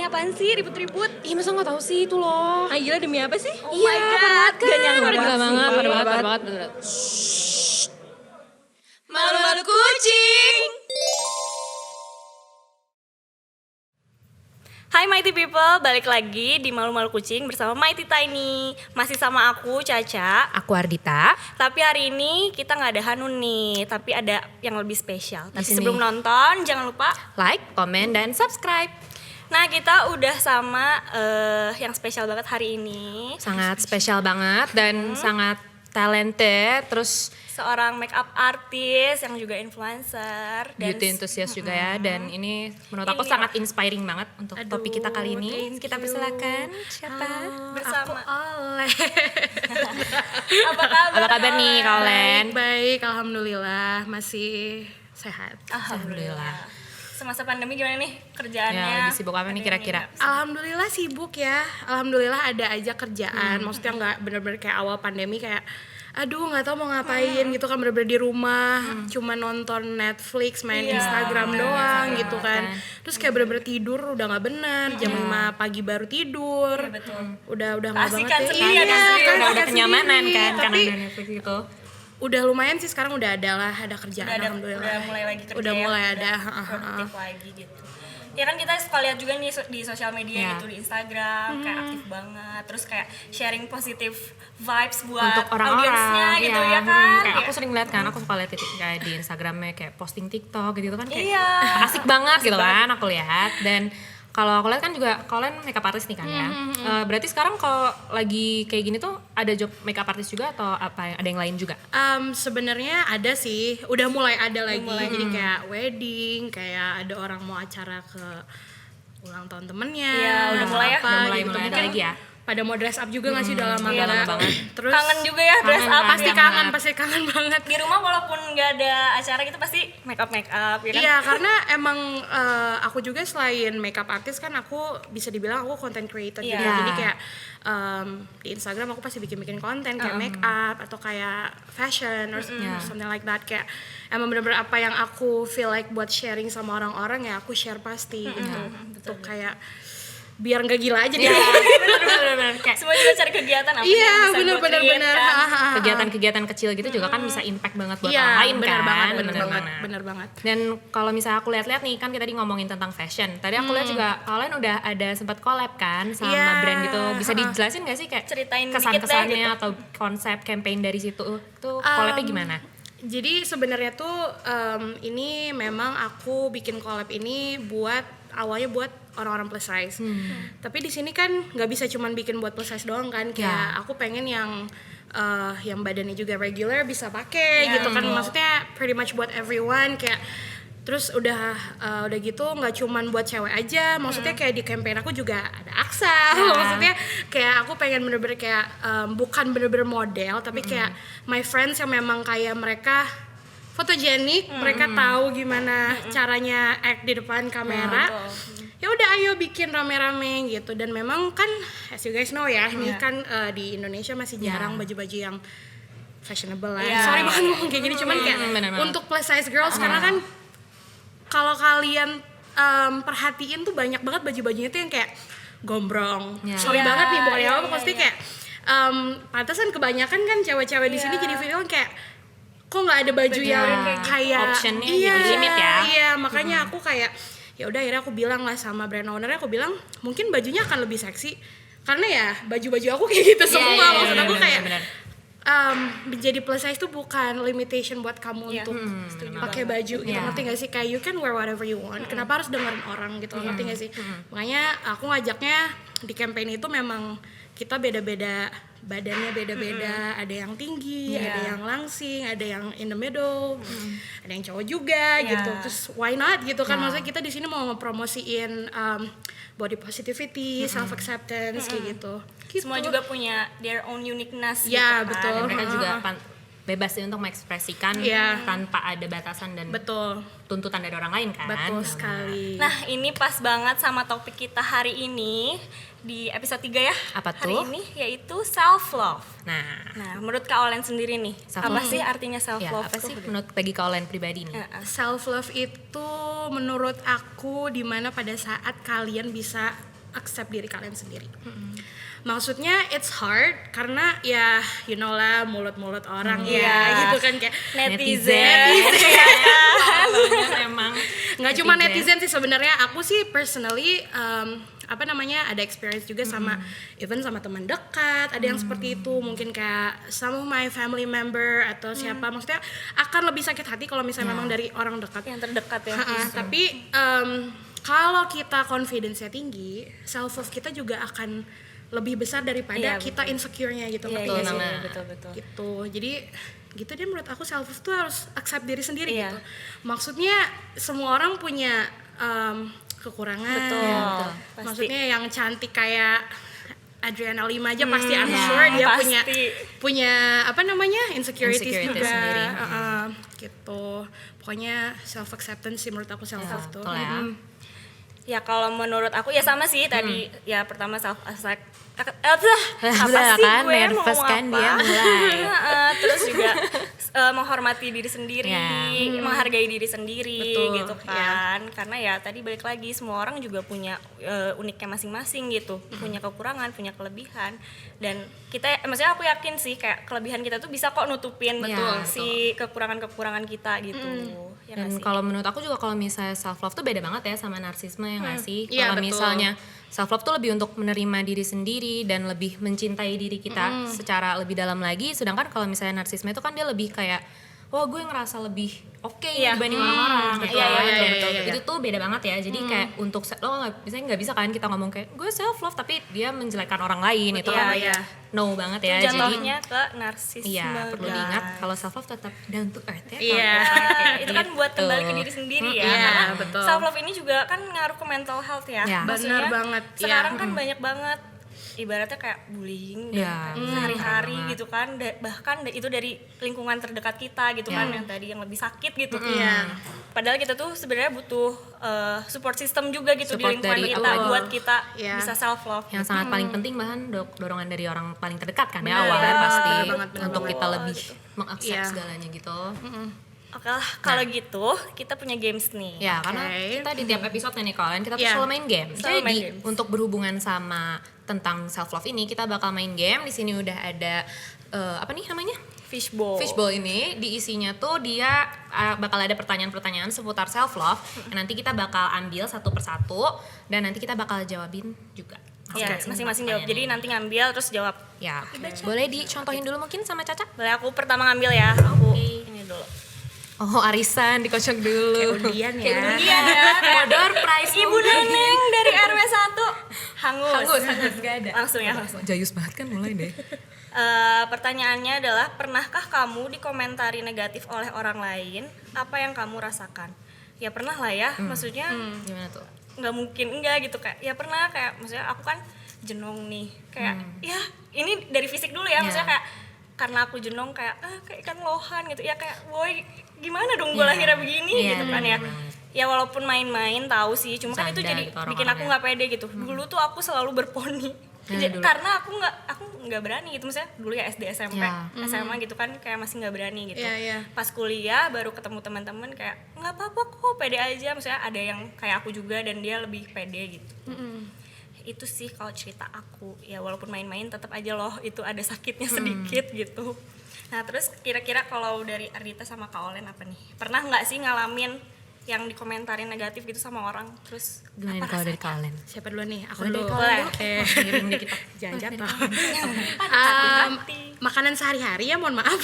apaan sih ribut-ribut? Ih masa gak tahu sih itu loh. Ah gila demi apa sih? Oh my God, Gak nyangka gila banget, parah banget. Malu-malu kucing. Hai Mighty People, balik lagi di Malu-malu Kucing bersama Mighty Tiny. Masih sama aku, Caca. Aku Ardita. Tapi hari ini kita gak ada Hanun nih, tapi ada yang lebih spesial. Tapi sini. sebelum nonton, jangan lupa Like, komen, dan subscribe. Nah kita udah sama yang spesial banget hari ini. Sangat spesial banget dan sangat talented. Terus Seorang makeup artist yang juga influencer dan beauty enthusiast juga ya. Dan ini menurut aku Ini sangat inspiring banget untuk Aduh, topik kita kali ini. thank Kita you. persilakan siapa? bersama. Oleh. Apa kabar? Apa kabar nih Kak Olen? Baik, alhamdulillah masih sehat. Alhamdulillah. Semasa pandemi gimana nih kerjaannya? Ya, lagi sibuk apa nih kira-kira? Alhamdulillah sibuk ya. Alhamdulillah ada aja kerjaan. Maksudnya nggak bener-bener kayak awal pandemi kayak aduh nggak tahu mau ngapain gitu kan, bener-bener di rumah cuma nonton Netflix, main Iya, Instagram doang gitu kan. kan. Terus kayak bener-bener tidur udah nggak benar, jam 5 pagi baru tidur. Iya, betul. Udah nggak banget Keasikan ya. sendiri, Iya, ada sendiri. kan, Udah ada kenyamanan sendiri. kan karena Tapi udah Netflix gitu. udah lumayan sih sekarang, udah ada kerjaan alhamdulillah. Udah mulai lagi kerja Udah ya, mulai udah ada. produktif lagi gitu. Ya kan kita suka lihat juga nih di sosial media Ya. gitu, di Instagram kayak aktif banget, terus kayak sharing positive vibes buat Untuk orang-orang audiensnya gitu ya kan. Kayak Kayak- aku sering lihat kan, aku suka lihat kayak di Instagramnya kayak posting TikTok gitu kan kayak Iya. asik banget gitu kan aku lihat. Dan kalau aku lihat kan juga kalian makeup artist nih kan ya. Berarti sekarang kalau lagi kayak gini tuh ada job makeup artist juga atau apa, ada yang lain juga? Sebenarnya ada sih, udah mulai ada lagi. Jadi kayak wedding, kayak ada orang mau acara ke ulang tahun temennya. Iya, udah mulai ya? apa Udah mulai gitu. ada Mungkin lagi ya. pada mau dress up juga nggak sih, udah lama Iya, nggak. lama banget. Terus kangen juga ya dress kangen up kan, pasti ya. kangen, pasti kangen banget. Di rumah walaupun nggak ada acara gitu pasti make up ya kan. Iya, karena emang aku juga selain makeup artist kan aku bisa dibilang aku content creator Iya. juga. Jadi kayak di Instagram aku pasti bikin konten kayak makeup atau kayak fashion or something like that. Kayak emang bener-bener apa yang aku feel like buat sharing sama orang-orang ya aku share pasti gitu. Untuk kayak biar nggak gila aja deh. Bener-bener kayak Semua juga cari kegiatan apa Iya, yang bisa buat bener-bener create, kan. kegiatan-kegiatan kecil gitu juga kan bisa impact banget buat Iya, orang lain bener kan. banget, bener Bener banget, banget. bener banget. Dan kalau misalnya aku lihat-lihat nih kan kita tadi ngomongin tentang fashion. Tadi aku lihat juga kalian udah ada sempat collab kan sama Iya. brand gitu. Bisa dijelasin gak sih kayak Ceritain dikit deh, kesan-kesannya gitu. atau konsep campaign dari situ tuh collabnya gimana? Jadi sebenarnya tuh ini memang aku bikin collab ini awalnya buat orang-orang plus size. Tapi di sini kan nggak bisa cuman bikin buat plus size doang kan. Kayak aku pengen yang badannya juga regular bisa pakai gitu kan. Maksudnya pretty much buat everyone kayak. Terus udah gitu nggak cuman buat cewek aja, maksudnya kayak di campaign aku juga ada Aksa, maksudnya kayak aku pengen bener-bener kayak bukan bener-bener model, tapi kayak my friends yang memang kayak mereka fotogenik, mereka tahu gimana caranya act di depan kamera. Ya udah ayo bikin rame-rame gitu. Dan memang kan as you guys know ya, ini kan di Indonesia masih jarang baju-baju yang fashionable lah. Sorry banget ngomong kayak gini, cuman kayak bener banget. untuk plus size girls karena kan kalau kalian perhatiin tuh banyak banget baju-bajunya tuh yang kayak gombrong. Sorry Iya, banget nih pokoknya iya, apa pasti kayak pantesan kebanyakan kan cewek-cewek di sini jadi film kayak kok nggak ada baju yang kayak Optionnya iya, jadi limit ya. Iya, makanya aku kayak ya udah akhirnya aku bilang lah sama brand ownernya, aku bilang mungkin bajunya akan lebih seksi karena ya baju-baju aku kayak gitu semua. Maksud aku kayak menjadi plus size tuh bukan limitation buat kamu untuk pakai baju gitu, ngerti gak sih? Kayak you can wear whatever you want, kenapa harus dengerin orang gitu, ngerti gak sih? Makanya aku ngajaknya di campaign itu memang kita beda-beda, badannya beda-beda, ada yang tinggi, ada yang langsing, ada yang in the middle, ada yang cowok juga gitu. Terus why not gitu kan? Maksudnya kita di sini mau ngepromosiin body positivity, self acceptance kayak gitu. Semua juga punya their own uniqueness Ya, gitu kan. betul. Mereka juga bebas sih untuk mengekspresikan tanpa ada batasan dan Betul, tuntutan dari orang lain kan. betul sekali. Nah ini pas banget sama topik kita hari ini di episode 3 ya. Apa hari tuh? ini yaitu self love. Nah, Nah menurut Kak Olen sendiri nih, Self apa love. sih artinya self ya love apa tuh? sih menurut bagi kalian pribadi nih? Self love itu menurut aku dimana pada saat kalian bisa accept diri kalian sendiri. Maksudnya it's hard karena ya you know lah mulut-mulut orang ya gitu kan kayak Netizen. Emang nggak cuma netizen sih sebenarnya, aku sih personally ada experience juga sama even sama teman dekat, ada yang seperti itu, mungkin kayak some of my family member atau siapa, maksudnya akan lebih sakit hati kalau misalnya memang dari orang dekat. Yang terdekat ya. Tapi kalau kita confidence-nya tinggi, self love kita juga akan lebih besar daripada kita insecure-nya gitu. Iya, ngerti iya nggak sih? sih, betul. Gitu. Jadi gitu deh, menurut aku self love tuh harus accept diri sendiri Iya. gitu. Maksudnya semua orang punya kekurangan. Betul. Pasti. Maksudnya yang cantik kayak Adriana Lima aja pasti I'm sure dia pasti. punya insecurities Insecurities juga. sendiri. Gitu. Pokoknya self acceptance sih menurut aku self love tuh. betul ya. Ya kalau menurut aku ya sama sih tadi ya pertama self accept Lah, kan, nervous kan dia mulai. Terus juga menghormati diri sendiri, Ya. menghargai diri sendiri Betul, gitu kan. Karena ya tadi balik lagi semua orang juga punya uniknya masing-masing gitu, punya kekurangan, punya kelebihan. Dan kita maksudnya aku yakin sih kayak kelebihan kita tuh bisa kok nutupin Betul, si kekurangan-kekurangan kita gitu. Ya Dan nggak sih? kalau menurut aku juga kalau misalnya self love tuh beda banget ya sama narsisme ya nggak sih? Iya, Kalau betul. misalnya self love tuh lebih untuk menerima diri sendiri dan lebih mencintai diri kita secara lebih dalam lagi. Sedangkan kalau misalnya narsisme itu kan dia lebih kayak wah gue ngerasa lebih oke Iya. dibanding orang-orang gitu. Iya, kan. iya, Dan iya, iya. itu tuh beda banget ya. Jadi kayak untuk lo nggak bisa kan kita ngomong kayak gue self love tapi dia menjelekkan orang lain itu Iya, kan iya. no banget ya. Itu Jadi jatuhnya ke narsisme. iya perlu guys. diingat kalau self love tetap down to earth ya. Iya. Ya, itu kan buat Gitu. kembali ke diri sendiri ya. Iya, Karena betul. self love ini juga kan ngaruh ke mental health ya. Ya. Maksudnya, Benar banget, sekarang ya. kan banyak banget ibaratnya kayak bullying Ya, kayak sehari-hari banget. gitu kan. Bahkan itu dari lingkungan terdekat kita gitu kan yang tadi yang lebih sakit gitu. Iya. Padahal kita tuh sebenarnya butuh support system juga gitu Support di lingkungan dari kita apa? buat kita Iya. bisa self love. Yang sangat paling penting bahkan dorongan dari orang paling terdekat kan ya Benar, awalnya pasti benar banget, benar untuk banget. kita lebih mengakses Iya. segalanya gitu. Oke lah, kalau gitu kita punya games nih. Ya karena Oke. kita di tiap episode nih kalian kita tuh Iya. selalu main game. Selalu main Jadi games. untuk berhubungan sama tentang self love ini kita bakal main game. Di sini udah ada apa nih namanya? Fishbowl. Fishbowl ini diisinya tuh dia bakal ada pertanyaan-pertanyaan seputar self love. Nanti kita bakal ambil satu persatu dan nanti kita bakal jawabin juga. Ya, masing-masing jawab. Jadi nanti ngambil terus jawab. Ya, boleh dicontohin dulu mungkin sama Caca? Boleh aku pertama ngambil ya. Aku ini dulu. Oh, arisan dikocok dulu. Undian ya. Iya ya. Modor prize Ibu Neneng dari RW 1 hangus. Hangus gak ada. Langsung ya, langsung. Jayus banget kan mulai deh. Pertanyaannya adalah pernahkah kamu dikomentari negatif oleh orang lain? Apa yang kamu rasakan? Ya pernah lah ya. Maksudnya Gimana tuh? nggak mungkin enggak gitu kayak. Ya pernah kayak maksudnya aku kan jenong nih. Kayak ya ini dari fisik dulu ya. Maksudnya kayak karena aku jenong kayak kayak ikan lohan gitu. Ya kayak boy gimana dong gue lahirnya begini gitu kan ya. Ya walaupun main-main tahu sih, cuma kan itu Canda jadi gitu bikin aku orang-orangnya. nggak pede gitu. Dulu tuh aku selalu berponi. Dulu. Karena aku nggak berani gitu, misalnya dulu ya SD SMP Ya. SMA gitu kan kayak masih nggak berani gitu. Iya, iya. Pas kuliah baru ketemu teman-teman kayak nggak apa-apa kok, pede aja. Misalnya ada yang kayak aku juga dan dia lebih pede gitu. Itu sih kalau cerita aku, ya walaupun main-main tetap aja loh itu ada sakitnya sedikit gitu. Nah terus kira-kira kalau dari Ardita sama Kak Olen apa nih? Pernah nggak sih ngalamin yang dikomentarin negatif gitu sama orang? Terus Gimana nih kalau dari kalian? Siapa dulu nih? Aku Boleh dulu. Boleh. Miring deh kita. Jangan jatuh. hati-hati. Makanan sehari-hari ya, mohon maaf.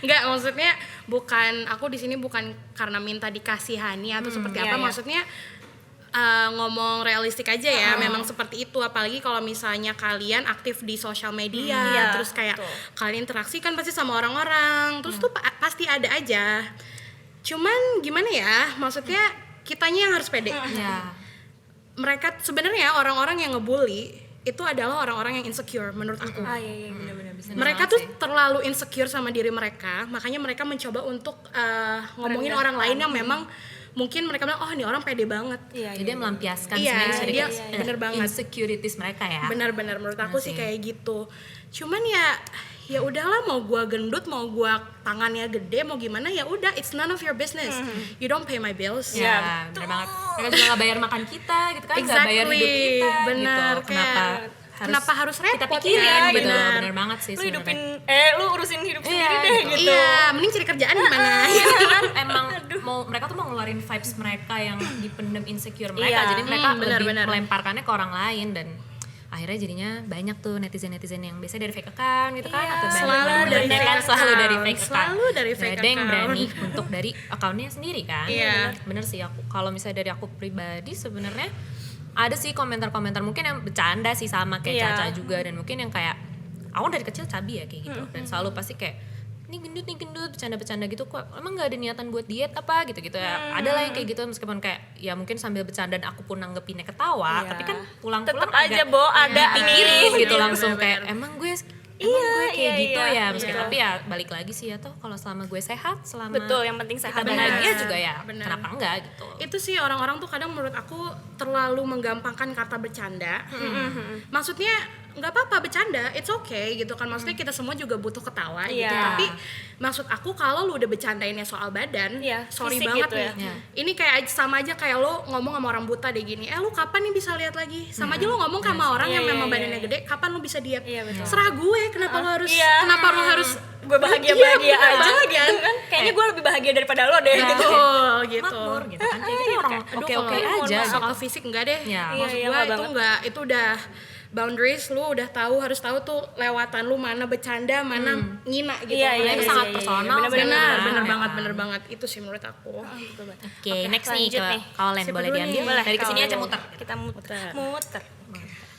Enggak, maksudnya bukan, aku di sini bukan karena minta dikasihani atau seperti iya, apa. iya. Maksudnya ngomong realistik aja ya, memang seperti itu. Apalagi kalau misalnya kalian aktif di sosial media, Iya, terus kayak betul. kalian interaksi kan pasti sama orang-orang, terus tuh pasti ada aja. Cuman gimana ya, maksudnya kitanya yang harus pede. Ya. Mereka sebenarnya orang-orang yang ngebully itu adalah orang-orang yang insecure menurut aku. Iya benar-benar bisa. Mereka tuh terlalu insecure sama diri mereka, makanya mereka mencoba untuk ngomongin orang lain yang memang mungkin mereka bilang, oh ini orang pede banget. Iya, Jadi dia melampiaskan Iya, sebenarnya dia bener banget. insecurities mereka ya. Benar-benar menurut aku sih kayak gitu. Cuman ya ya udahlah, mau gua gendut, mau gua tangannya gede, mau gimana, ya udah, it's none of your business. You don't pay my bills. Ya, bener banget. Mereka juga nggak bayar makan kita gitu kan, nggak bayar hidup kita bener, gitu. Kenapa harus repot kita pikirin ya, gitu? bener. Bener banget sih Lu sebenarnya. lu urusin hidup sendiri deh gitu. Iya, mending cari kerjaan gimana. Kan emang mereka tuh mau ngeluarin vibes mereka yang dipendam insecure mereka, Iya. jadi mereka Bener, lebih bener. melemparkannya ke orang lain, dan akhirnya jadinya banyak tuh netizen yang biasanya dari fake account gitu kan, atau selalu banyak dari banget kan, fake selalu dari account. fake account. Selalu dari fake Gak ada yang account. berani untuk dari akunnya sendiri kan. Iya. Bener sih, aku kalau misalnya dari aku pribadi sebenarnya ada sih komentar-komentar mungkin yang bercanda sih, sama kayak Iya. Caca juga, dan mungkin yang kayak aku dari kecil cabi ya kayak gitu, dan selalu pasti kayak nih gendut bercanda-bercanda gitu, kok emang nggak ada niatan buat diet apa gitu ya. Ada lah yang kayak gitu, meskipun kayak ya mungkin sambil bercanda dan aku pun nanggepinnya ketawa, Iya. tapi kan pulang-pulang Tetep aja Bo, ada pikirin gitu Iya, langsung bener-bener. kayak emang gue Iya, kayak gitu iya. ya, meskipun tapi ya balik lagi sih ya, toh kalau selama gue sehat, selama Betul, yang penting sehat. kita bahagia Bener. juga ya, Bener. kenapa enggak gitu. Itu sih orang-orang tuh kadang menurut aku terlalu menggampangkan kata bercanda. Maksudnya nggak apa-apa bercanda, it's okay gitu kan. Maksudnya kita semua juga butuh ketawa gitu. Iya. Tapi maksud aku kalau lu udah bercandainnya soal badan, Iya, sorry fisik banget gitu nih. ya. Iya. Ini kayak sama aja kayak lo ngomong sama orang buta deh gini, lu kapan nih bisa lihat lagi? Sama aja lo ngomong sama orang Iya, yang iya, memang iya, badannya iya. gede, kapan lo bisa diet? Iya, betul. Serah gue, kenapa lo harus Iya. kenapa lo harus Gue bahagia Iya, aja bener banget gitu kan. Kayaknya gue lebih bahagia daripada lo deh gitu. Betul gitu. Makmur gitu kan, kayak gitu orang Aduh, oke-oke kalau aja mohon gitu. soal fisik enggak deh. Ya. Maksud Iya, gua nggak itu banget. enggak, itu udah boundaries, lu udah tahu, harus tahu tuh lewatan lu mana bercanda, mana ngina gitu. Iya, iya, Itu iya, sangat iya, personal iya. sih. Benar, Ya benar kan? banget, benar banget. Itu sih menurut aku. Oke, next nih lanjut ke nih. Kaulen, Siapa boleh dulu diambil. nih? Boleh, Dari kesini kalau aja muter. Kita muter.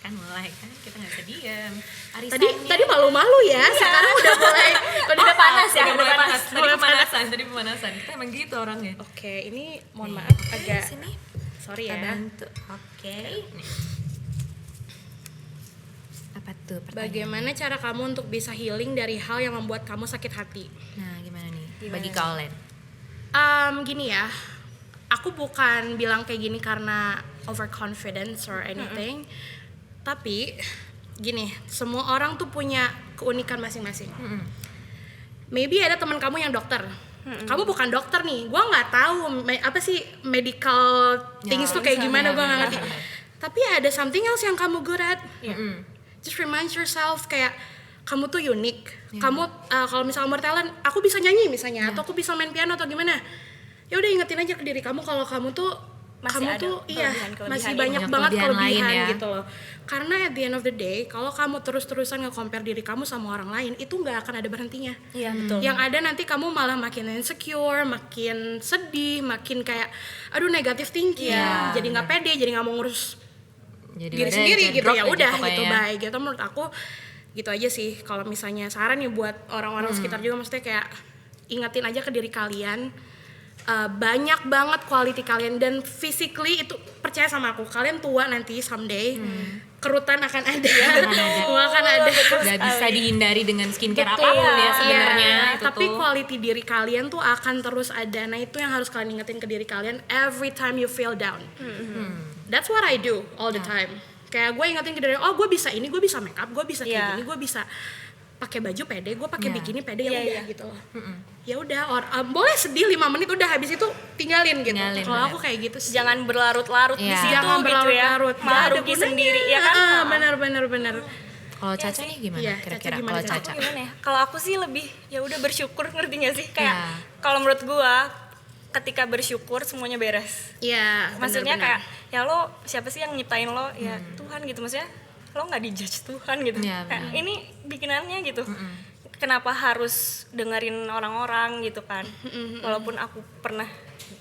Kan mulai kan, kita nggak bisa diam. Tadi malu-malu ya, sekarang udah mulai Udah panas ya, Udah mulai panas. Mulai panas. Tadi pemanasan. Kita emang gitu orangnya. Oke, ini mohon maaf agak Sini, sorry kita ya. bantu. Oke. Nih. Apa tuh pertanyaan? Bagaimana cara kamu untuk bisa healing dari hal yang membuat kamu sakit hati? Nah, gimana nih? Bagi Kaulen. Gini ya, aku bukan bilang kayak gini karena overconfidence or anything, tapi gini, semua orang tuh punya keunikan masing-masing. Maybe ada teman kamu yang dokter, kamu bukan dokter nih, gue nggak tahu apa sih medical things tuh kayak gimana, gue nggak ngerti. Tapi ada something else yang kamu good at. Just remind yourself kayak kamu tuh unik. Kamu kalau misalnya bertalent, aku bisa nyanyi misalnya, atau aku bisa main piano atau gimana. Ya udah ingetin aja ke diri kamu kalau kamu tuh Masih ada masih kelebihan-kelebihan banyak Banyak banget kelebihan kelebihan lain ya. gitu loh. Karena at the end of the day, kalau kamu terus-terusan nge-compare diri kamu sama orang lain, itu nggak akan ada berhentinya. Iya, betul. Yang ada nanti kamu malah makin insecure, makin sedih, makin kayak aduh negatif thinking, Iya, jadi nggak pede, jadi nggak mau ngurus Jadi diri udah, sendiri jadi gitu. drop Ya aja udah pokoknya gitu, ya. baik gitu. Menurut aku gitu aja sih. Kalau misalnya saran ya buat orang-orang sekitar juga, maksudnya kayak ingetin aja ke diri kalian, banyak banget quality kalian, dan physically itu percaya sama aku, kalian tua nanti someday, kerutan akan ada, semua akan ada. Gak bisa dihindari dengan skincare Betul. apapun ya sebenarnya. Iya, Itu tapi tuh. quality diri kalian tuh akan terus ada. Nah itu yang harus kalian ingetin ke diri kalian every time you feel down. That's what I do all the time. Kayak gue ingetin ke diri, oh gue bisa ini, gue bisa make up, gue bisa kayak Iya. gini, gue bisa pakai baju pede, gue pakai Iya. bikini pede, ya Iya, udah iya. gitu loh. Ya udah, boleh sedih 5 menit, udah habis itu tinggalin gitu. Tinggalin, Kalau bener. aku kayak gitu sih. Jangan berlarut-larut di Iya. situ Jangan gitu ya. berlarut-larut. Nggak Malah ada rugi gunanya. sendiri ya kan. Bener. Kalau Caca nih gimana Iya, kira-kira? Caca gimana, Kalau Caca? Caca. Gimana ya? Kalau aku sih lebih ya udah bersyukur, ngerti gak sih? Kayak Iya. kalau menurut gua ketika bersyukur semuanya beres. Iya, Maksudnya bener-bener. kayak ya lo siapa sih yang nyiptain lo? Ya Tuhan gitu, maksudnya lo nggak dijudge Tuhan gitu. Iya, Kayak, benar. ini bikinannya gitu. Kenapa harus dengerin orang-orang gitu kan? Walaupun aku pernah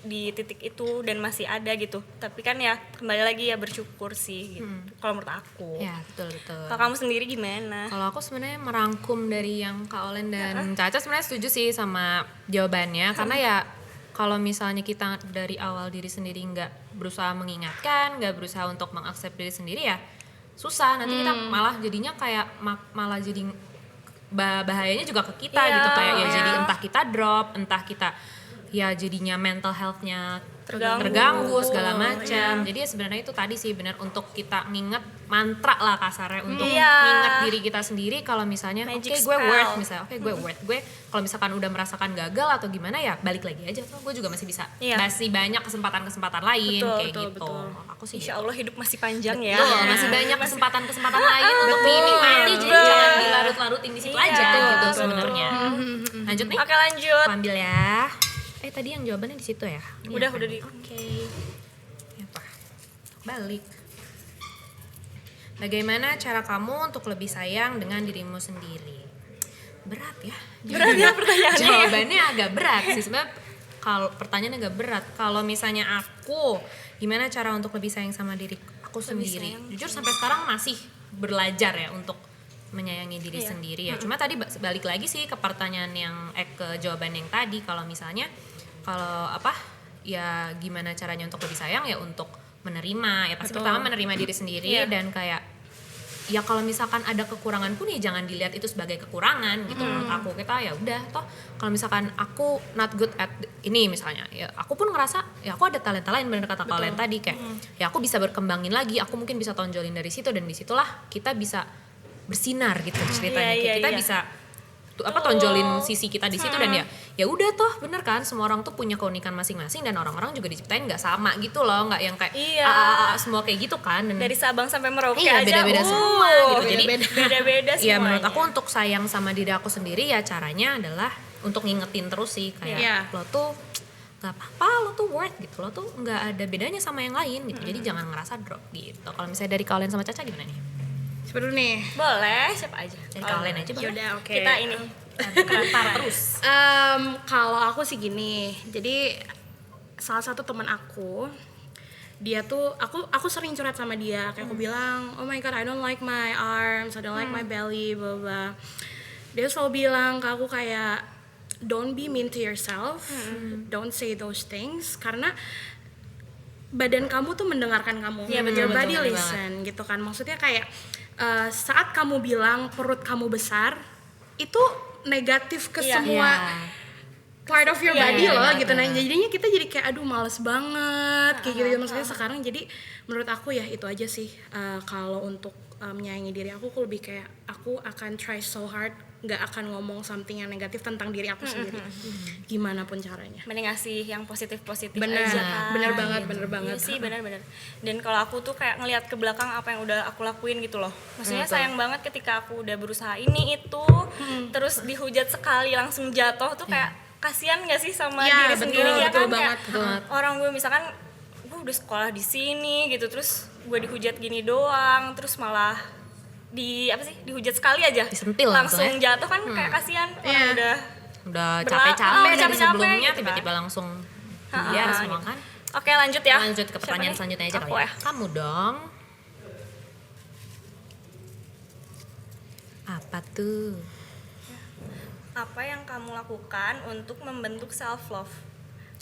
di titik itu dan masih ada gitu. Tapi kan ya kembali lagi ya bersyukur sih gitu. Kalau menurut aku. Ya betul. Kalau kamu sendiri gimana? Kalau aku sebenarnya merangkum dari yang Kak Olen dan Caca, sebenarnya setuju sih sama jawabannya, karena ya kalau misalnya kita dari awal diri sendiri nggak berusaha mengingatkan, nggak berusaha untuk mengaksept diri sendiri, ya susah, nanti kita malah jadinya kayak malah jadi bahayanya juga ke kita Iya, gitu, kayak ya iya. jadi entah kita drop, entah kita ya jadinya mental health-nya terganggu segala macam. Jadi ya sebenarnya itu tadi sih benar untuk kita nginget mantra lah kasarnya untuk nginget diri kita sendiri kalau misalnya oke gue worth misalnya gue worth gue kalau misalkan udah merasakan gagal atau gimana ya balik lagi aja tuh gue juga masih bisa masih banyak kesempatan lain kayak gitu. Aku sih Insya Allah hidup masih panjang ya. Masih banyak kesempatan lain untuk dinikmati jadi jangan dilarut-larutin di situ aja gitu sebenarnya. Lanjut nih. Oke lanjut. Aku ambil ya. Tadi yang jawabannya di situ ya? Ini Udah apa? di. Oke. Apa? Balik. Bagaimana cara kamu untuk lebih sayang dengan dirimu sendiri? Berat ya. Berat ya pertanyaannya. Jawabannya agak berat sih sebenarnya. Kalau pertanyaannya agak berat. Kalau misalnya aku, gimana cara untuk lebih sayang sama diri aku sendiri? Jujur sampai sekarang masih belajar ya untuk menyayangi diri sendiri ya. Cuma tadi balik lagi sih ke pertanyaan yang ke jawaban yang tadi kalau misalnya kalau ya gimana caranya untuk lebih sayang ya untuk menerima ya pasti pertama menerima diri sendiri dan kayak ya kalau misalkan ada kekurangan pun ya jangan dilihat itu sebagai kekurangan gitu menurut aku. Kita ya udah toh kalau misalkan aku not good at ini misalnya ya aku pun ngerasa ya aku ada talenta lain bener kata kalian tadi kayak ya aku bisa berkembangin lagi, aku mungkin bisa tonjolin dari situ dan disitulah kita bisa bersinar gitu ceritanya kita bisa tonjolin sisi kita di situ dan ya udah toh bener kan semua orang tuh punya keunikan masing-masing dan orang-orang juga diciptain nggak sama gitu loh, nggak yang kayak semua kayak gitu kan dan dari Sabang sampai Merauke aja beda-beda semua gitu jadi beda-beda semuanya. Ya menurut aku untuk sayang sama diri aku sendiri ya caranya adalah untuk ngingetin terus sih kayak lo tuh nggak apa-apa, lo tuh worth gitu, lo tuh nggak ada bedanya sama yang lain gitu. Jadi jangan ngerasa drop gitu. Kalau misalnya dari kalian sama Caca gimana nih? Seperti nih. Boleh, siapa aja. Dari kalian aja boleh. Yaudah, oke. Kita ini kantor terus. Kalau aku sih gini, jadi salah satu teman aku, dia tuh aku sering curhat sama dia, kayak aku bilang, oh my god, I don't like my arms, I don't like my belly, blah blah. Dia selalu bilang ke aku kayak, don't be mean to yourself, don't say those things, karena badan kamu tuh mendengarkan kamu, your body listen gitu kan. Maksudnya kayak saat kamu bilang perut kamu besar, itu negatif ke semua part of your body loh gitu. Nah jadinya kita jadi kayak aduh males banget kayak gitu. Maksudnya sekarang jadi menurut aku ya itu aja sih, kalau untuk menyayangi diri aku lebih kayak aku akan try so hard, nggak akan ngomong something yang negatif tentang diri aku sendiri, gimana pun caranya. Mending ngasih yang positif-positif bener, aja kan. Bener banget. Iya sih bener-bener. Dan kalau aku tuh kayak ngelihat ke belakang apa yang udah aku lakuin gitu loh. Maksudnya sayang banget ketika aku udah berusaha ini itu, terus dihujat sekali langsung jatuh tuh kayak kasihan nggak sih sama diri sendiri ya kan kayak orang gue misalkan gue udah sekolah di sini gitu terus gue dihujat gini doang terus malah dihujat sekali aja disentil langsung jatuh kan kayak kasihan orang udah capek-capek dari sebelumnya gitu tiba-tiba kan. langsung biar semua kan. Oke lanjut ya. Lanjut ke pertanyaan selanjutnya aja kali ya. Kamu dong. Apa tuh? Apa yang kamu lakukan untuk membentuk self love?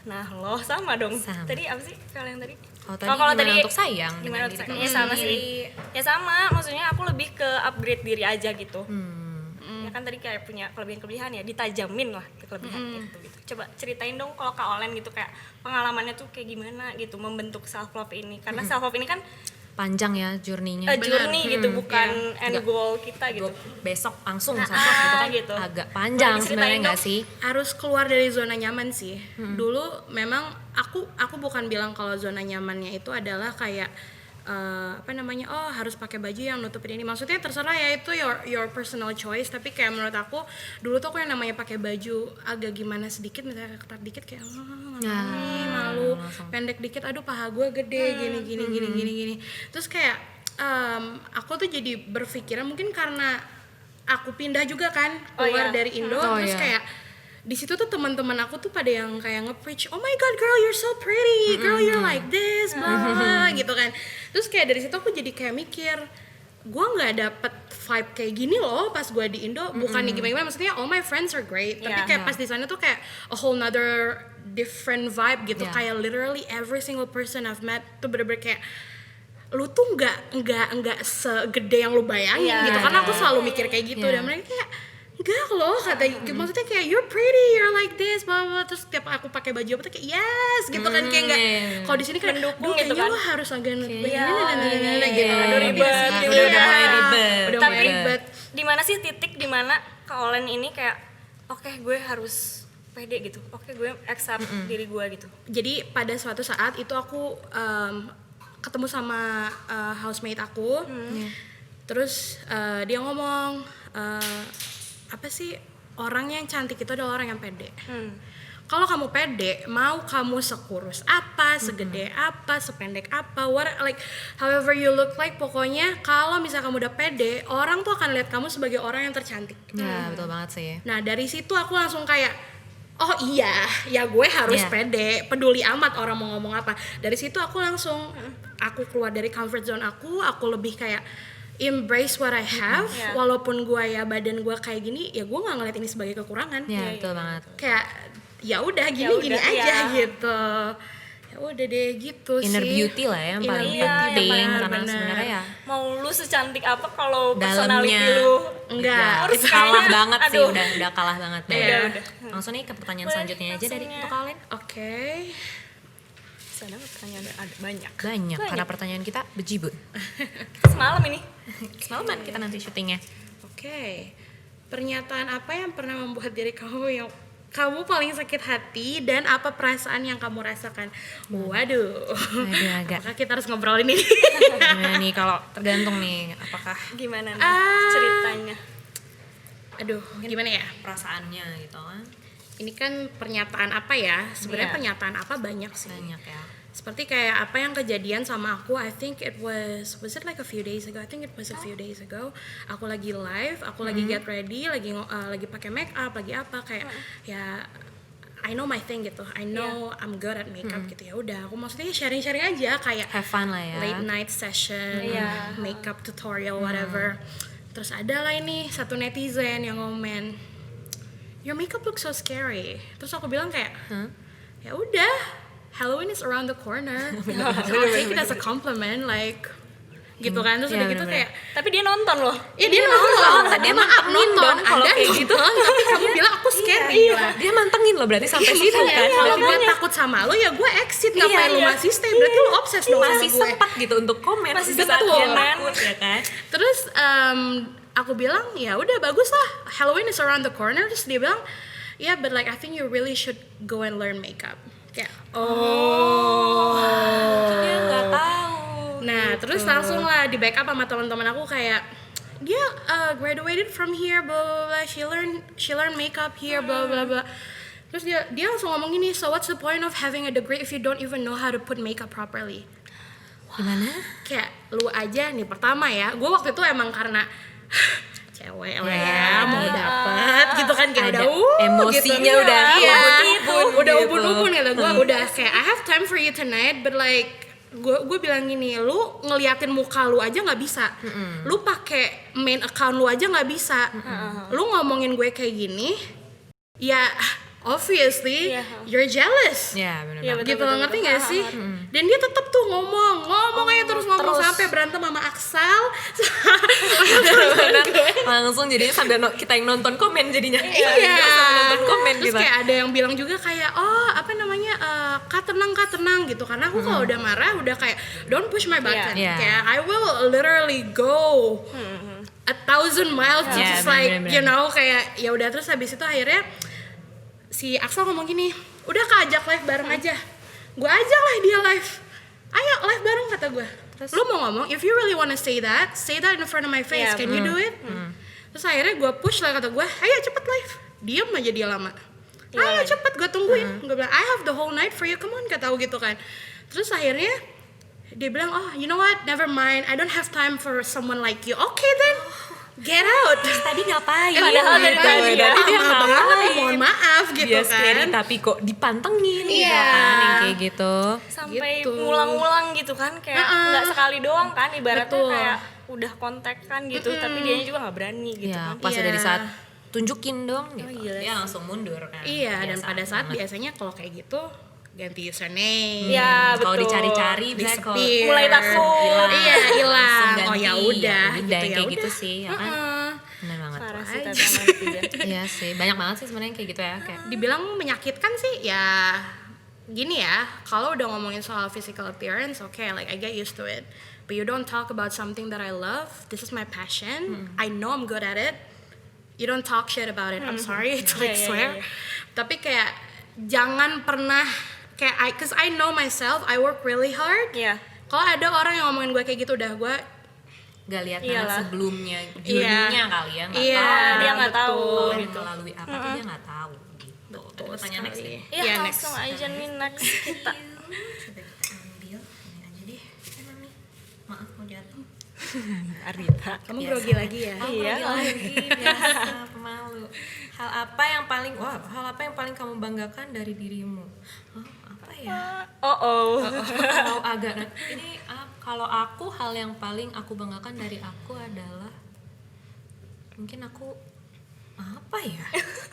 Nah lo sama dong. Tadi apa sih kalian tadi? Kalau tadi untuk sayang gimana untuk sayang? Ya sama sih. Ya sama, maksudnya aku lebih ke upgrade diri aja gitu. Ya kan tadi kayak punya kelebihan ya, ditajamin lah kelebihan gitu. Coba ceritain dong kalau Kak Olen gitu kayak pengalamannya tuh kayak gimana gitu membentuk self love ini. Karena self love ini kan panjang ya journey-nya. Journey gitu bukan end goal kita gitu. Besok langsung gitu kan gitu. Agak panjang sebenarnya enggak sih? Harus keluar dari zona nyaman sih. Dulu memang aku bukan bilang kalau zona nyamannya itu adalah kayak harus pakai baju yang nutupin ini. Maksudnya terserah ya, itu your personal choice, tapi kayak menurut aku dulu tuh aku yang namanya pakai baju agak gimana sedikit, misalnya ketat dikit kayak malu, pendek dikit aduh paha gue gede gini. Terus kayak aku tuh jadi berpikiran mungkin karena aku pindah juga kan keluar dari Indo, terus kayak di situ tuh teman-teman aku tuh pada yang kayak nge-preach, oh my god girl you're so pretty, girl you're like this, blah blah gitu kan. Terus kayak dari situ aku jadi kayak mikir, gue nggak dapet vibe kayak gini loh pas gue di Indo. Bukannya gimana, maksudnya all my friends are great, tapi kayak pas di sana tuh kayak a whole nother different vibe gitu. Kayak literally every single person I've met tuh bener-bener kayak lu tuh nggak segede yang lu bayangin gitu. Karena aku selalu mikir kayak gitu dan mereka kayak enggak loh kata maksudnya kayak you're pretty, you're like this, blah blah. Terus tiap aku pakai baju apa tuh kayak yes gitu kan, kayak enggak. Kalau di sini kayak mendukung kayaknya gitu kan. lo harus agak Iya, gitu. aduh ribet gitu udah ya. mulai ribet. Udah Tapi mulai ribet. di mana sih titik di mana Kak Olen ini kayak oke gue harus pede gitu, oke gue accept diri gue gitu. Jadi pada suatu saat itu aku ketemu sama housemate aku, terus dia ngomong apa sih, orang yang cantik itu adalah orang yang pede. Kalau kamu pede, mau kamu sekurus apa, segede apa, sependek apa, like however you look like, pokoknya kalau misalnya kamu udah pede, orang tuh akan lihat kamu sebagai orang yang tercantik. Ya betul banget sih. Nah dari situ aku langsung kayak oh iya, ya gue harus pede, peduli amat orang mau ngomong apa. Dari situ aku langsung, aku keluar dari comfort zone aku lebih kayak embrace what I have, walaupun gue ya badan gue kayak gini, ya gue nggak ngeliat ini sebagai kekurangan. Ya betul banget. Kayak ya udah gini aja gitu. Ya udah deh gitu Inner sih. beauty lah ya yang Inner paling beauty, penting, yang paling karena benar. sebenarnya ya Mau lu secantik apa kalau dalamnya personality lu Enggak. harus itu kalah kayaknya, banget sih, aduh. udah kalah banget deh. Iya. Langsung nih ke pertanyaan Boleh, selanjutnya aja dari langsungnya. untuk kalian. Oke. Sana pertanyaan ada banyak. Banyak, karena pertanyaan kita bejibun. Semalam ini. Semalaman kita nanti syutingnya. Oke. Pernyataan apa yang pernah membuat diri kamu paling sakit hati, dan apa perasaan yang kamu rasakan? Waduh. Aduh, agak. Apakah kita harus ngobrol ini? Gimana nih kalau tergantung nih, apakah Gimana nih Ah. ceritanya? Aduh, gimana ya? perasaannya gitu kan? Ini kan pernyataan apa ya? Sebenarnya Iya. pernyataan apa banyak sih. Banyak ya. Seperti kayak apa yang kejadian sama aku, I think it was it like a few days ago? I think it was a few days ago. Aku lagi live, aku lagi get ready, lagi pakai make up, lagi apa kayak ya I know my thing gitu. I know I'm good at makeup gitu. Ya udah, aku maksudnya sharing-sharing aja kayak Have fun lah ya. late night session, Iya. makeup tutorial whatever. Terus ada lah ini satu netizen yang ngomen, your makeup looks so scary. Terus aku bilang kayak, ya udah, Halloween is around the corner. So I take it as a compliment, like gitu kan. Terus Iya, udah gitu bener-bener. kayak, Tapi dia nonton loh. iya dia nonton, Dia maaf mantengin nonton, dong kalau Anda kayak nonton, gitu. tapi kamu bilang aku scary. Dia mantengin loh berarti sampai situ Iya, kan. kalau Berarti gue takut sama lo ya gue exit, ngapain Iya, lo iya. masih stay? Berarti lo obses dong sama masih gue. sempat gitu untuk komen. Masih Di saat sempat, dia kan? takut ya kan. Terus aku bilang ya udah bagus lah, Halloween is around the corner. Terus dia bilang yeah, but like I think you really should go and learn makeup. Kayak Dia nggak tahu. nah terus langsung lah di backup sama teman-teman aku kayak dia graduated from here blah blah blah, she learned makeup here blah blah blah. Terus dia langsung ngomong gini, so what's the point of having a degree if you don't even know how to put makeup properly? Gimana? Kayak lu aja nih, pertama ya, gue waktu itu emang karena cewek lah ya, mau dapet gitu kan, kayak Ada udah emosinya gitu. udah Iya, ubun-ubun udah gitu. ubun-ubun gitu. Gue udah kayak I have time for you tonight, but like gue bilang gini, lu ngeliatin muka lu aja nggak bisa, lu pakai main account lu aja nggak bisa, lu ngomongin gue kayak gini, ya obviously Iya. you're jealous. Ya benar. Iya, betul, Gitu betul, ngerti betul. nggak sih? Dan dia tetap tuh ngomong aja terus ngomong terus. sampai berantem sama Aksal. Langsung jadinya sambil kita yang nonton komen jadinya. Iya. Sambil nonton komen Terus gitu. kayak ada yang bilang juga kayak oh apa namanya kak tenang gitu, karena aku kalau udah marah udah kayak don't push my button. Iya. Kayak I will literally go 1,000 miles to Iya, just like bener-bener. you know kayak ya udah. Terus habis itu akhirnya si Aksal ngomong gini, udah kak ajak live bareng aja. Gue ajak lah dia live, ayo live bareng kata gue. Lu mau ngomong, if you really wanna say that in front of my face. Iya, Can you do it? Terus akhirnya gue push lah, kata gue, ayo cepet live. Diam aja dia lama. Ayo cepet, gue tungguin. Gue bilang, I have the whole night for you, come on, kata gue gitu kan. Terus akhirnya dia bilang, oh you know what, never mind, I don't have time for someone like you. Okay then, get out. Tadi ngapain? Padahal dari tadi ya. Berarti dia Lama banget, ngapain? mohon maaf gitu Dia kan. scary tapi kok dipantengin gitu Iya. kan, yang kayak gitu. Sampai Gitu. ngulang-ngulang gitu kan, kayak nggak sekali doang kan, ibaratnya Betul. kayak udah kontak kan gitu, tapi dianya juga nggak berani gitu Ya, kan. pas Iya. udah di saat tunjukin dong gitu. gila Dia langsung mundur kan. Iya, dan Biasa pada saat banget. biasanya kalau kayak gitu ganti username. Ya kalau betul. dicari-cari bisa kalau Disappear. Mulai takut. Iya, hilang. Langsung Oh ganti. ya udah, gitu kayak ya gitu udah. sih ya kan. Heeh. Benar banget. Parah sih aja. tata netizen. Iya sih, banyak banget sih sebenarnya kayak gitu ya, kayak Dibilang menyakitkan sih ya gini ya, kalau udah ngomongin soal physical appearance, okay, like I get used to it. But you don't talk about something that I love. This is my passion. I know I'm good at it. You don't talk shit about it. I'm sorry to like swear. Tapi kayak jangan pernah kayak cause I know myself, I work really hard. Iya. Kalau ada orang yang ngomongin gue kayak gitu, udah gue gak lihat Iyalah. sebelumnya journey-nya kali ya, nggak Iya, tahu dia nggak tahu Kalian gitu. melalui apa tuh dia nggak tahu gitu. Pertanyaan next deh. Iya, Iya, langsung aja nih next kita. Coba kita ambil ini aja deh. Mami, maaf mau jatuh. Arita. kamu grogi lagi ya. Iya. Lagi biasa pemalu. Hal apa yang paling kamu banggakan dari dirimu? Oh, apa ya? Oh. Mau agak ini kalau aku hal yang paling aku banggakan dari aku adalah mungkin aku apa ya?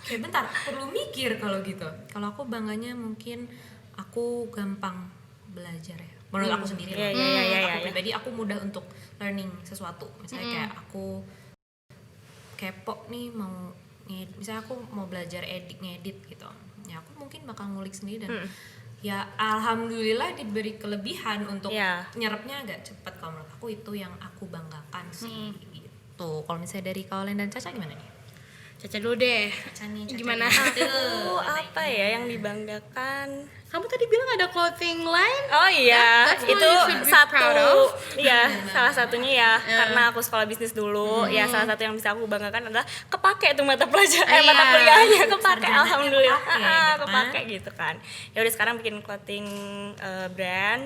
Kayak bentar, perlu mikir kalau gitu. Kalau aku bangganya mungkin aku gampang belajar ya. Menurut aku sendiri Iya, lah. iya, Aku pribadi aku mudah untuk learning sesuatu. Misalnya kayak aku kepo nih misalnya aku mau belajar ngedit gitu. Ya aku mungkin bakal ngulik sendiri dan ya alhamdulillah diberi kelebihan untuk nyerapnya agak cepat. Kalau menurut aku itu yang aku banggakan sih gitu. Kalau misalnya dari Kaulen dan Caca gimana nih? Caca dulu deh. Caca nih, Caca Gimana? Aku apa ya yang dibanggakan? Kamu tadi bilang ada clothing line? Oh iya, That's what itu you should be proud satu, of. ya salah satunya ya karena aku sekolah bisnis dulu, ya salah satu yang bisa aku banggakan adalah kepake tuh mata pelajaran, mata kuliahnya kepake, Sarjananya alhamdulillah, kepake, gitu kepake gitu kan. Ya udah sekarang bikin clothing brand,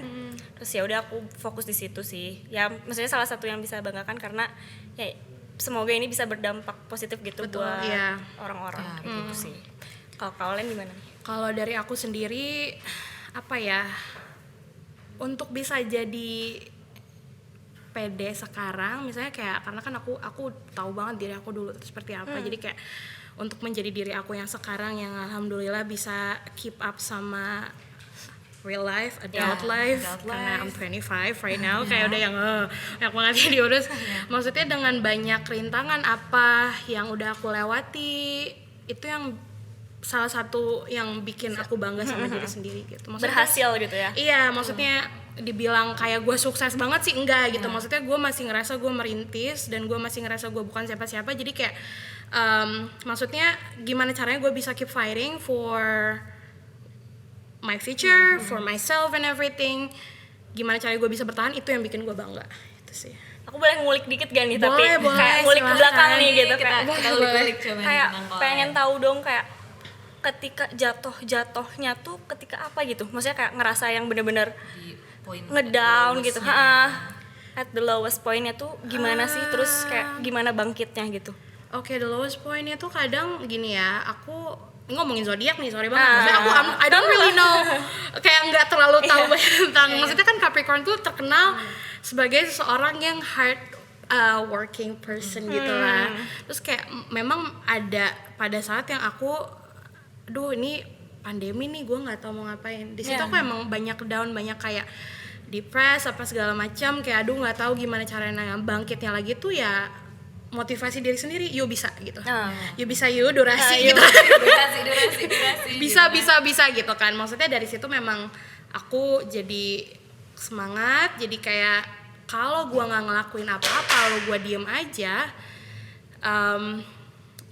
terus ya udah aku fokus di situ sih. Ya maksudnya salah satu yang bisa banggakan karena ya semoga ini bisa berdampak positif gitu buat orang-orang kayak gitu sih. Kalau kalian gimana nih? Kalau dari aku sendiri apa ya, untuk bisa jadi pede sekarang misalnya kayak karena kan aku tahu banget diri aku dulu seperti apa, jadi kayak untuk menjadi diri aku yang sekarang yang alhamdulillah bisa keep up sama real life, adult life, karena I'm 25 right now, kayak udah yang banyak banget yang diurus. Maksudnya dengan banyak rintangan apa yang udah aku lewati, itu yang salah satu yang bikin aku bangga sama diri sendiri gitu. Maksudnya, Berhasil gitu ya? Iya, maksudnya dibilang kayak gue sukses banget sih enggak gitu. Maksudnya gue masih ngerasa gue merintis dan gue masih ngerasa gue bukan siapa-siapa. Jadi kayak maksudnya gimana caranya gue bisa keep fighting for my future, for myself and everything. Gimana caranya gue bisa bertahan, itu yang bikin gue bangga. Itu sih. Aku boleh ngulik dikit gak nih? Boleh, tapi kayak ngulik ke silakan. belakang nih gitu, Kita kayak ulik-ulik coba kayak tentang pengen Kaulen. tahu dong kayak ketika jatuhnya tuh ketika apa gitu, maksudnya kayak ngerasa yang bener-bener Di poin ngedown gitu, lowestnya. at the lowest pointnya tuh gimana sih, terus kayak gimana bangkitnya gitu. Oke, the lowest pointnya tuh kadang gini ya, aku ngomongin zodiak nih, sorry banget. Maksudnya I don't really know, kayak nggak terlalu tahu banyak tentang. Maksudnya kan Capricorn tuh terkenal sebagai seseorang yang hard working person gitu lah. Terus kayak memang ada pada saat yang aku aduh ini pandemi nih gue nggak tahu mau ngapain di situ. Aku emang banyak down, banyak kayak depres apa segala macam, kayak aduh nggak tahu gimana caranya bangkitnya lagi tuh ya motivasi diri sendiri, yuk bisa gitu, yuk bisa yuk durasi gitu. durasi bisa gitu kan. Maksudnya dari situ memang aku jadi semangat, jadi kayak kalau gue nggak ngelakuin apa-apa, kalau gue diem aja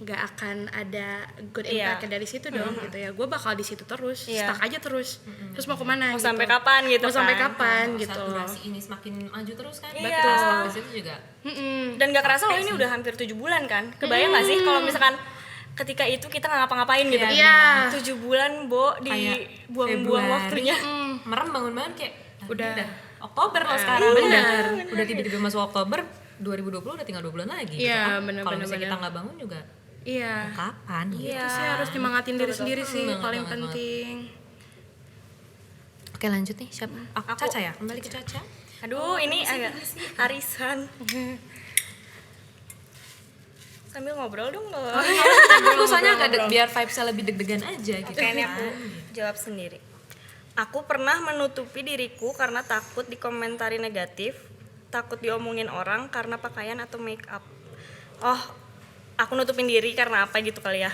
nggak akan ada good impact dari situ dong gitu ya. Gue bakal di situ terus, stuck aja terus. Terus mau kemana? Mau gitu. sampai kapan gitu Mau sampai kan? kapan Saat gitu. durasi ini semakin maju terus kan. Iya. Betul. Di situ juga. Dan gak kerasa loh ini udah hampir 7 bulan kan. Kebayang gak sih kalau misalkan ketika itu kita nggak ngapa-ngapain gitu. Iya. 7 bulan Bo Kayak dibuang-buang Februari, waktunya. merem bangun-bangun kayak Udah. Oktober loh sekarang. Udah tiba-tiba masuk Oktober 2020, udah tinggal 2 bulan lagi gitu Iya, kan. bener, Kalau bener, misalnya bener. kita nggak bangun juga Iya. kapan gitu. Itu sih harus nyemangatin diri sendiri sih, Banget, paling banget, penting. Oke lanjut nih, siapa? Caca ya? Kembali ke Caca. Aduh, ini agak arisan. Sambil ngobrol dong lo. Aku soalnya agak biar vibes-nya lebih deg-degan aja gitu. Oke, ini kan. aku jawab sendiri. Aku pernah menutupi diriku karena takut dikomentari negatif, takut diomongin orang karena pakaian atau make up. Oh, aku nutupin diri karena apa gitu kali ya.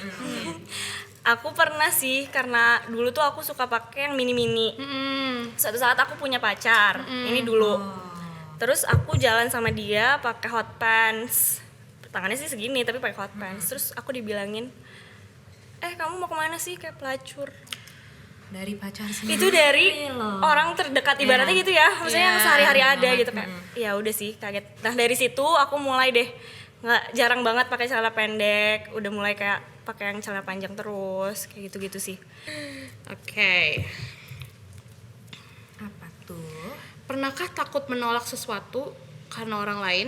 Aku pernah sih, karena dulu tuh aku suka pakai yang mini-mini. Suatu saat aku punya pacar, ini dulu. Terus aku jalan sama dia pakai hot pants. Tangannya sih segini tapi pakai hot pants. Terus aku dibilangin, kamu mau kemana sih, kayak pelacur. Dari pacar sendiri. Itu dari orang terdekat ibaratnya gitu ya. Maksudnya yang sehari-hari ada gitu kayak. Ya udah sih, kaget. Nah, dari situ aku mulai deh jarang banget pakai celana pendek, udah mulai kayak pakai yang celana panjang terus, kayak gitu-gitu sih. Oke. Apa tuh? Pernahkah takut menolak sesuatu karena orang lain?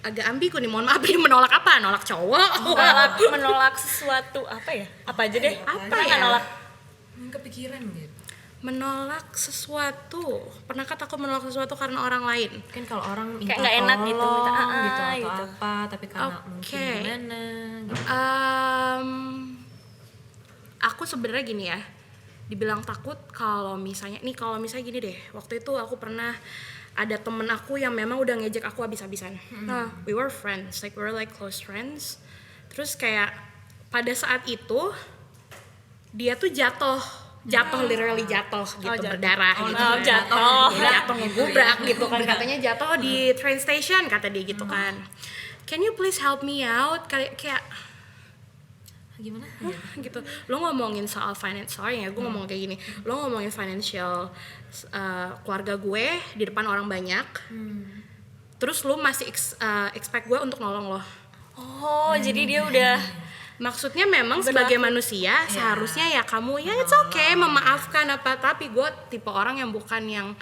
Agak ambigu nih, mohon maaf, ini menolak apa? Nolak cowok? Menolak sesuatu apa ya? Apa aja deh? Apa Pernah ya? nggak nolak? Kepikiran gitu. Menolak sesuatu. Pernahkah takut menolak sesuatu karena orang lain? Kan kalau orang minta Kayak nggak enak gitu, minta tolong gitu atau gitu. apa, tapi karena mungkin Oke. gimana gitu. Aku sebenarnya gini ya, dibilang takut kalau misalnya gini deh, waktu itu aku pernah ada temen aku yang memang udah ngejek aku habis-habisan. Nah, we were friends, like we were like close friends. Terus kayak pada saat itu dia tuh jatuh literally jatuh gitu, berdarah gitu. Jatuh ngegubrak gitu kan, katanya jatuh di train station kata dia gitu kan. Can you please help me out? Kayak Gimana? gitu. Lo ngomongin soal finance, sorry ya gue ngomong kayak gini. Lo ngomongin financial keluarga gue di depan orang banyak. Terus lo masih expect gue untuk nolong lo. Oh, jadi dia udah Maksudnya memang sebagai manusia seharusnya ya kamu ya it's okay memaafkan apa, tapi gue tipe orang yang bukan yang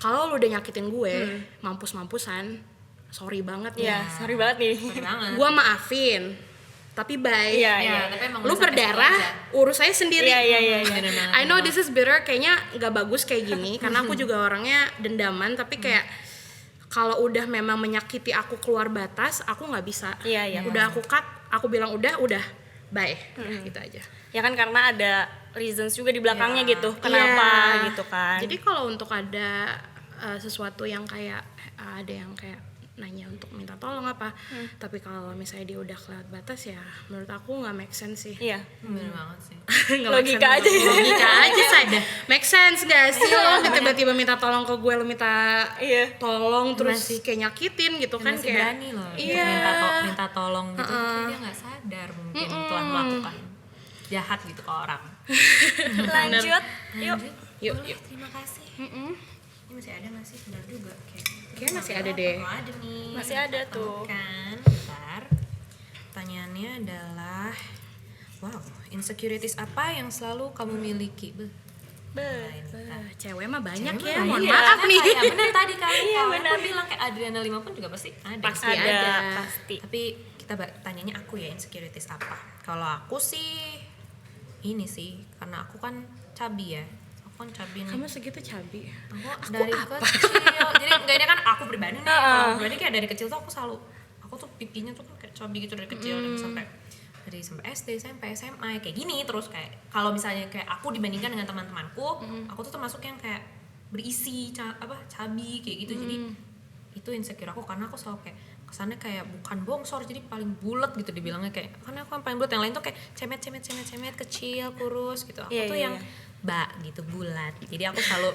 kalau lu udah nyakitin gue mampus-mampusan, sorry banget ya, ya. sorry banget nih. Gue maafin tapi bye. Iya. Tapi emang Lu udah sampai berdarah situ aja. urus saya sendiri. Iya. I know this is bitter, kayaknya nggak bagus kayak gini karena aku juga orangnya dendaman, tapi kayak kalau udah memang menyakiti aku keluar batas, aku nggak bisa. Iya. Udah aku cut, aku bilang udah bye. Ya, gitu aja. Ya kan karena ada reasons juga di belakangnya gitu. Kenapa Iya. gitu kan. Jadi kalau untuk ada sesuatu yang kayak ada yang kayak nanya untuk minta tolong apa, tapi kalau misalnya dia udah kelewat batas ya menurut aku nggak make sense sih. Iya. Bener banget sih. Nggak make Logika sense aja. logika aja saya make sense gak sih lo tiba-tiba minta tolong ke gue, lo minta tolong terus Masih- kayak nyakitin gitu kan, Masih kayak berani loh untuk iya. minta tolong gitu. Tapi dia nggak sadar mungkin telah melakukan jahat gitu ke orang. Lanjut. Yuk. Yuk. Terima kasih. Ini masih ada nggak sih? Benar juga Kayaknya masih ada deh. Oh, ada nih. Masih ada tuh. Kan, bentar. Pertanyaannya adalah, wow, insecurities apa yang selalu kamu miliki? Cewek mah banyak Cewek ya, mah mohon banyak. maaf nih. Iya benar tadi kan. Iya, Kalau benar. aku bilang kayak Adriana Lima pun juga pasti ada. Pasti Ada, ada. pasti. Tapi kita tanyanya aku ya, insecurities apa? Kalau aku sih ini sih, karena aku kan cabi ya. Aku kan cabi nih. Kamu segitu cabi. Aku dari kecil. Jadi enggak, ini kan aku pribadi nih. Kalau aku pribadi kayak dari kecil tuh aku tuh pipinya tuh kayak cabi gitu dari kecil dan sampai SD, SMP, SMA kayak gini terus. Kayak kalau misalnya kayak aku dibandingkan dengan teman-temanku, aku tuh termasuk yang kayak berisi cabi kayak gitu. Jadi itu insecure aku karena aku selalu kayak kesannya kayak bukan bongsor, jadi paling bulat gitu dibilangnya, kayak karena aku yang paling bulat, yang lain tuh kayak cemet kecil kurus gitu. Aku tuh yang bak gitu bulat, jadi aku selalu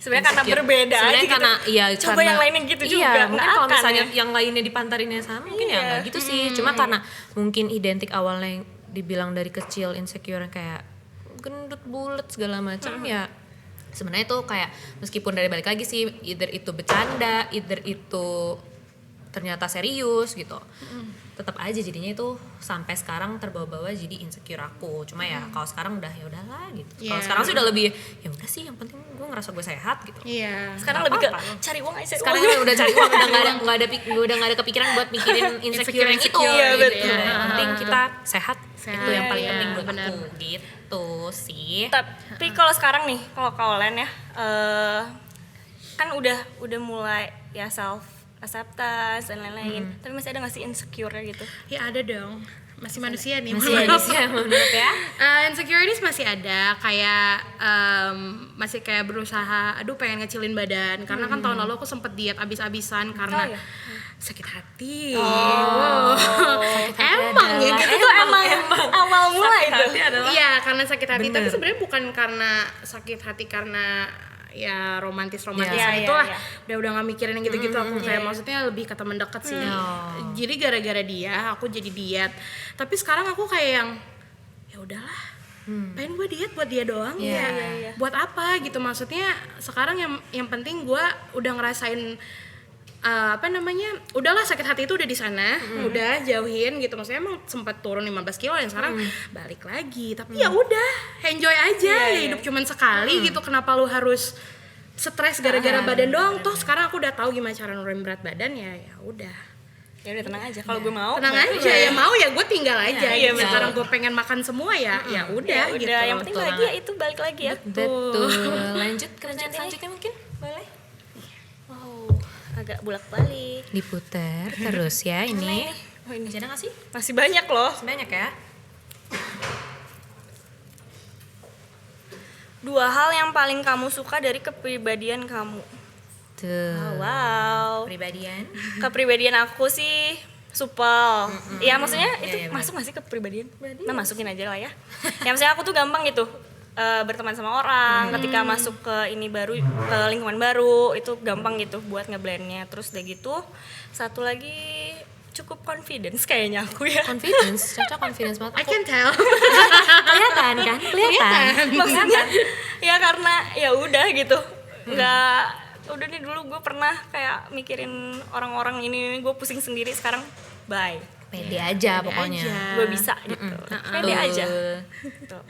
Sebenarnya karena insecure. berbeda aja Sebenarnya gitu. karena iya Coba karena, yang lainnya gitu iya, juga, mungkin nggak kalau akan misalnya ya. yang lainnya dipantarinnya sama mungkin ya nggak gitu sih, cuma karena mungkin identik awalnya yang dibilang dari kecil insecure kayak gendut bulat segala macam ya. Sebenarnya itu kayak meskipun dari balik lagi sih, either itu bercanda, either itu ternyata serius gitu, tetap aja jadinya itu sampai sekarang terbawa-bawa jadi insecure aku. Cuma ya kalau sekarang udah ya udahlah gitu. Kalau Yeah. sekarang sih udah lebih ya udah sih, yang penting gue ngerasa gue sehat gitu. Iya. Sekarang Nggak lebih ke apa-apa. cari uang aja. Sekarang udah cari uang, udah nggak ada kepikiran buat mikirin insecure yang itu. Insecure, iya, Gitu betul. ya. Yang penting kita sehat, Sehat, itu yang paling iya, penting buat benar. aku gitu sih. Tapi kalau sekarang nih, kalau Kaulen ya, kan udah mulai ya self acceptance dan lain-lain. Tapi masih ada nggak sih insecure gitu? Ya ada dong. masih manusia nih. Masih maaf. manusia, mohon maaf ya. Insecurities masih ada, kayak masih kayak berusaha, aduh pengen ngecilin badan karena kan tahun lalu aku sempet diet abis-abisan karena Oh, iya. sakit hati. Wow. Emang ya, itu tuh emang awal mulai itu. iya karena sakit hati, tapi Bener. sebenarnya bukan karena sakit hati karena ya romantis Iya, itulah. iya. Udah nggak mikirin yang gitu-gitu aku kayak maksudnya lebih ke teman dekat sih. Oh. Jadi gara-gara dia aku jadi diet, tapi sekarang aku kayak yang ya udahlah, pengen gue diet buat dia doang Iya, ya. iya. Buat apa gitu, maksudnya sekarang yang penting gue udah ngerasain udahlah sakit hati itu udah di sana, udah jauhin gitu. Maksudnya emang sempat turun 15 kilo dan sekarang balik lagi. Tapi ya udah, enjoy aja. Ya hidup cuman sekali gitu. Kenapa lu harus stres gara-gara badan doang? Toh sekarang aku udah tahu gimana cara nurunin berat badan ya udah. Ya udah tenang aja. Kalau gue mau. Tenang aja, ya mau ya gue tinggal aja. Iya, gitu. betul. Sekarang gue pengen makan semua ya, ya udah Ya gitu. udah, yang penting betul bahagia itu balik lagi ya. Betul. Lanjut ke pertanyaan ini. selanjutnya mungkin. Boleh? Wow, agak bolak-balik. Diputar terus ya ini. Oh ini Masih ada nggak sih? masih banyak loh. Masih banyak ya. 2 hal yang paling kamu suka dari kepribadian kamu. Tuh. Wow. Kepribadian. Kepribadian aku sih supel. Iya maksudnya Iya, itu iya, masuk nggak sih kepribadian? Nah masukin aja lah ya. Ya maksudnya aku tuh gampang gitu berteman sama orang. Ketika masuk ke ini baru, ke lingkungan baru itu gampang gitu buat ngeblendnya. Terus udah gitu satu lagi cukup confidence kayaknya aku ya. Confidence, cocok confidence banget. I can tell. Kelihatan kan? Kelihatan. Maksudnya ya karena ya udah gitu. Nggak udah nih dulu gue pernah kayak mikirin orang-orang ini gue pusing sendiri, sekarang bye. Pede aja pokoknya. aja. Gue bisa gitu. Pede aja. Tuh.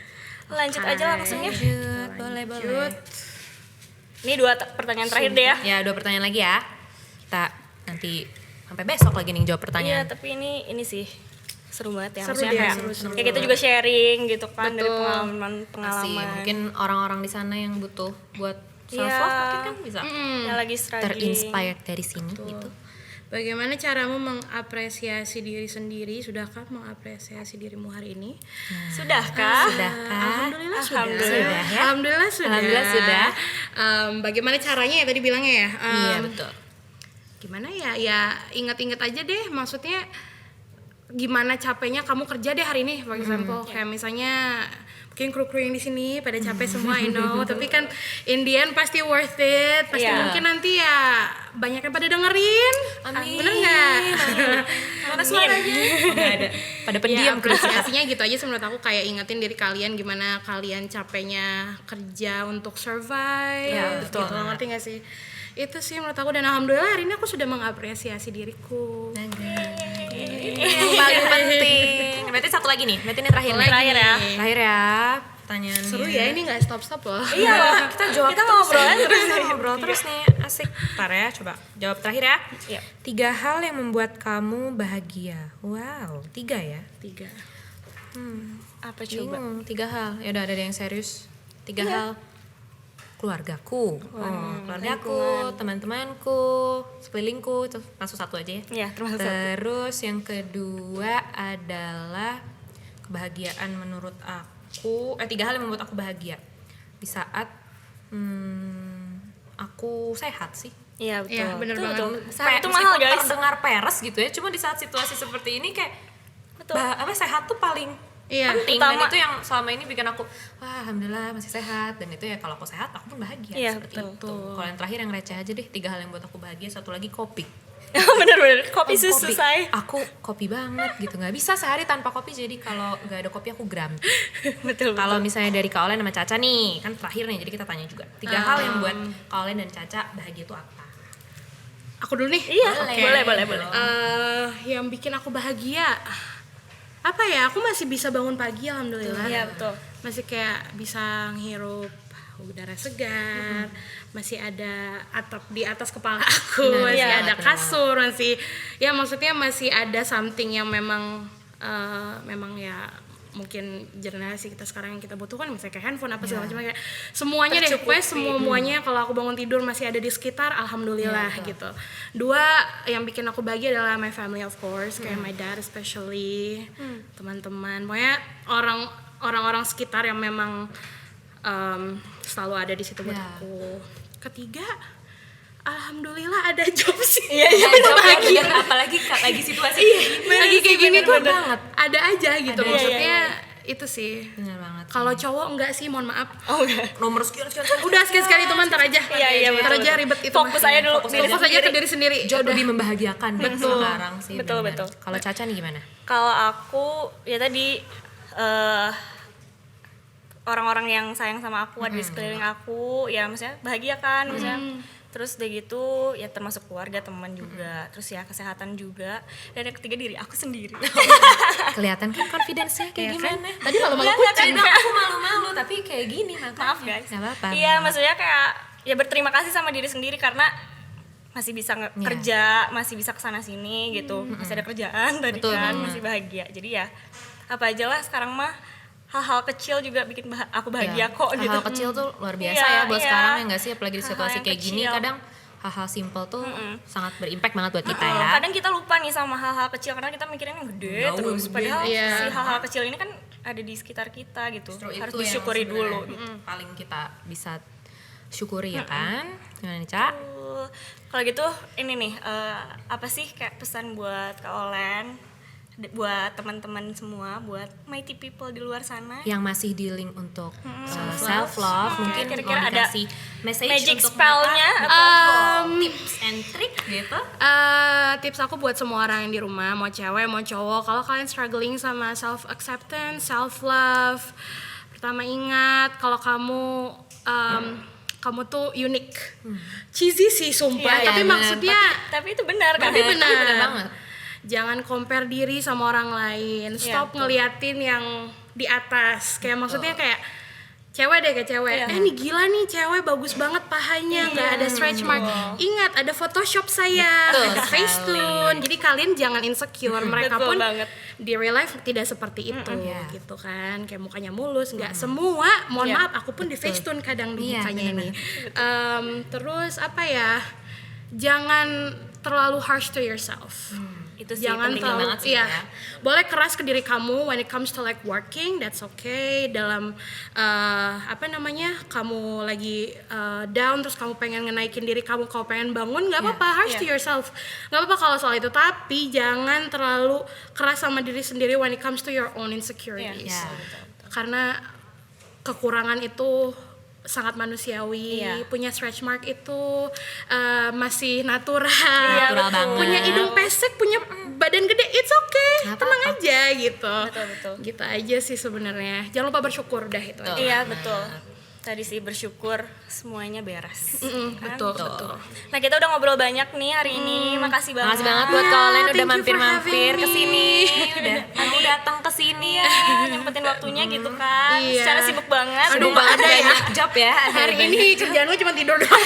Lanjut aja langsung ya. Lanjut, boleh boleh. Ini 2 pertanyaan terakhir deh ya. Ya 2 pertanyaan lagi ya. Kita nanti sampai besok lagi nih jawab Iya, pertanyaan. tapi ini sih seru banget ya. Seru Maksudnya deh, kayak, seru. kayak kita juga sharing gitu kan dari Betul. Pasti pengalaman-pengalaman. mungkin orang-orang di sana yang butuh buat self Iya. love mungkin kan bisa Yang lagi struggling. terinspired dari sini gitu. Bagaimana caramu mengapresiasi diri sendiri? Sudahkah mengapresiasi dirimu hari ini? Sudahkah? Sudahkah? Alhamdulillah sudah. Sudah ya? Alhamdulillah sudah. Alhamdulillah sudah. Bagaimana caranya ya tadi bilangnya ya? Iya betul. Gimana ya? Ya ingat-ingat aja deh. Maksudnya gimana capeknya kamu kerja deh hari ini, for example. Kayak misalnya mungkin kru-kru yang di sini pada capek semua, I know. Tapi kan in the end pasti worth it. Pasti Iya. mungkin nanti ya banyak yang pada dengerin. Amin. Bener nggak? Mana suaranya? Nggak ada. Pada pendiam Ya, apresiasinya gitu aja sih menurut aku, kayak ingetin diri kalian gimana kalian capeknya kerja untuk survive. Ya, betul. Gitu, ngerti gak sih? Itu sih menurut aku, dan alhamdulillah hari ini aku sudah mengapresiasi diriku. Yang paling penting. Berarti satu lagi nih. Berarti ini terakhir nih. Terakhir ya. Terakhir ya pertanyaannya. Seru ya, ini nggak stop-stop loh. Iya loh. Kita jawab Kita terus ngobrol ya. terus. Kita ngobrol terus nih. Asik. Ntar ya, coba jawab terakhir ya. Iya. 3 hal yang membuat kamu bahagia. Wow, 3 ya. 3. Apa coba? Bingung, 3 hal. Ya udah ada yang serius. 3 hal. Keluargaku, keluargaku, teman-temanku, sekelilingku, itu masuk satu aja ya. Iya, termasuk satu. Terus yang kedua adalah kebahagiaan menurut aku. 3 hal yang membuat aku bahagia di saat aku sehat sih. Iya betul. Iya, bener Betul, banget. betul. Sehat itu mahal guys. Terdengar peres gitu ya. Cuma di saat situasi seperti ini kayak Betul. sehat tuh paling Iya. penting, Utama. dan itu yang selama ini bikin aku wah alhamdulillah masih sehat, dan itu ya kalau aku sehat aku pun bahagia. Iya, Seperti betul. itu. Kalau yang terakhir yang receh aja deh, 3 hal yang buat aku bahagia, satu lagi kopi. Bener-bener kopi susu Kopi. say. Aku kopi banget gitu, nggak bisa sehari tanpa kopi, jadi kalau nggak ada kopi aku grumpy. Betul. Kalau misalnya dari Kak Olen sama Caca nih, kan terakhir nih, jadi kita tanya juga 3 hal yang buat Kak Olen dan Caca bahagia itu apa? Aku dulu nih. Iya, Boleh. boleh. Yang bikin aku bahagia apa ya? Aku masih bisa bangun pagi, alhamdulillah. Iya betul. Masih kayak bisa ngehirup udara segar, masih ada atap di atas kepala aku, Benar, masih iya, ada benar. kasur, masih ya maksudnya masih ada something yang memang memang ya mungkin generasi kita sekarang yang kita butuhkan, misalnya kayak handphone apa segala macam, kayak semuanya deh, pokoknya semuanya kalau aku bangun tidur masih ada di sekitar, alhamdulillah gitu. 2, yang bikin aku bahagia adalah my family of course, kayak my dad especially, teman-teman, pokoknya orang-orang sekitar yang memang selalu ada di situ buat aku. Ketiga, alhamdulillah ada job sih. Iya, bahagia. Apalagi lagi situasi lagi kayak gini tuh banget. Ada aja gitu, Ada, maksudnya itu sih. Bener banget. Kalau cowok enggak sih, mohon maaf. Nomor sekian. Udah sekian itu mah ntar aja. Iya, ntar betul, aja betul. ribet itu. Fokus aja dulu, Fokus aja ke diri sendiri. Jauh lebih membahagiakan Betul. sekarang sih. Betul, bener. betul. Kalau Caca nih gimana? Kalau aku ya tadi orang-orang yang sayang sama aku ada di sekeliling aku, ya maksudnya bahagia kan, maksudnya. Terus udah gitu ya termasuk keluarga, teman juga, terus ya kesehatan juga, dan yang ketiga diri aku sendiri. Kelihatan kan confidence-nya kayak gimana? Tadi malu-malu Nggak, kucing. nggak, Aku malu-malu tapi kayak gini makanya. Maaf guys. Nggak apa-apa. Iya, maksudnya kayak ya berterima kasih sama diri sendiri karena masih bisa kerja, masih bisa kesana sini gitu, masih ada kerjaan tadi Betul kan, banget. masih bahagia. Jadi ya apa aja lah sekarang mah, hal-hal kecil juga bikin aku bahagia kok gitu. Hal-hal kecil tuh luar biasa Iya, ya buat iya. sekarang ya nggak sih, apalagi di Hal-hal situasi yang kayak gini kecil. kadang hal-hal simple tuh sangat berimpact banget buat kita Oh, ya. kadang kita lupa nih sama hal-hal kecil karena kita mikirin yang gede Jauh terus, gede. padahal Iya. si hal-hal kecil ini kan ada di sekitar kita gitu. Justru Harus itu yang disyukuri sebenarnya, dulu gitu. paling kita bisa syukuri ya kan. Gimana nih, Ca? Kalau gitu ini nih apa sih kayak pesan buat Kak Olen, buat teman-teman semua, buat mighty people di luar sana, Yang masih dealing untuk self love, mungkin kira-kira mau ada dikasih message magic untuk spell-nya mereka, atau tips and trick gitu. Tips aku buat semua orang yang di rumah, mau cewek mau cowok, kalau kalian struggling sama self acceptance, self love, pertama ingat kalau kamu tuh unik. Cheesy sih sumpah, Iya, tapi bener. maksudnya tapi itu benar kan? tapi benar. bener banget. Jangan compare diri sama orang lain. Stop ngeliatin yang di atas. Kayak maksudnya kayak cewek deh, kayak cewek. Ini gila nih cewek, bagus banget pahanya, nggak ada stretch mark. Ingat ada Photoshop saya, Betul ada sekali. Facetune. Jadi kalian jangan insecure. Mereka Betul pun banget. di real life tidak seperti itu, gitu kan. Kayak mukanya mulus, nggak semua. Mohon maaf, aku pun di Facetune kadang di Iya, mukanya ini. Terus apa ya? Jangan terlalu harsh to yourself. Itu sih Jangan penting terlalu banget sih iya. ya. Boleh keras ke diri kamu when it comes to like working, that's okay. Dalam kamu lagi down terus kamu pengen ngenaikin diri kamu pengen bangun, nggak apa-apa, harsh to yourself, nggak apa-apa kalau soal itu, tapi jangan terlalu keras sama diri sendiri when it comes to your own insecurities. Iya. Karena kekurangan itu sangat manusiawi. Iya. Punya stretch mark itu masih natural. Natural banget. Punya hidung pesek, punya badan gede, it's okay. Nggak Tenang apa-apa. aja gitu. Betul. Gitu aja sih sebenarnya. Jangan lupa bersyukur dah itu. Betul. Iya betul. Tadi sih bersyukur semuanya beres. Kan? Betul, betul. Nah kita udah ngobrol banyak nih hari ini. Makasih banget. Makasih banget buat Iya, kalian udah thank you for mampir-mampir having ke sini. me. Udah datang ke sini ya. Nyempetin waktunya gitu kan. Iya. Secara sibuk banget. Aduh, nggak ada ya. Banyak job ya. Hari ini kerjaan gue cuma tidur doang.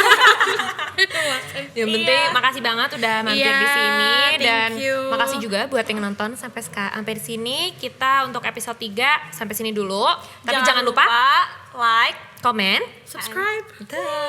Yang penting makasih banget udah mampir Iya, di sini thank dan you. makasih juga buat yang nonton sampai di sini. Kita untuk episode 3 sampai sini dulu. Tapi jangan lupa like, komen, Subscribe. Betul.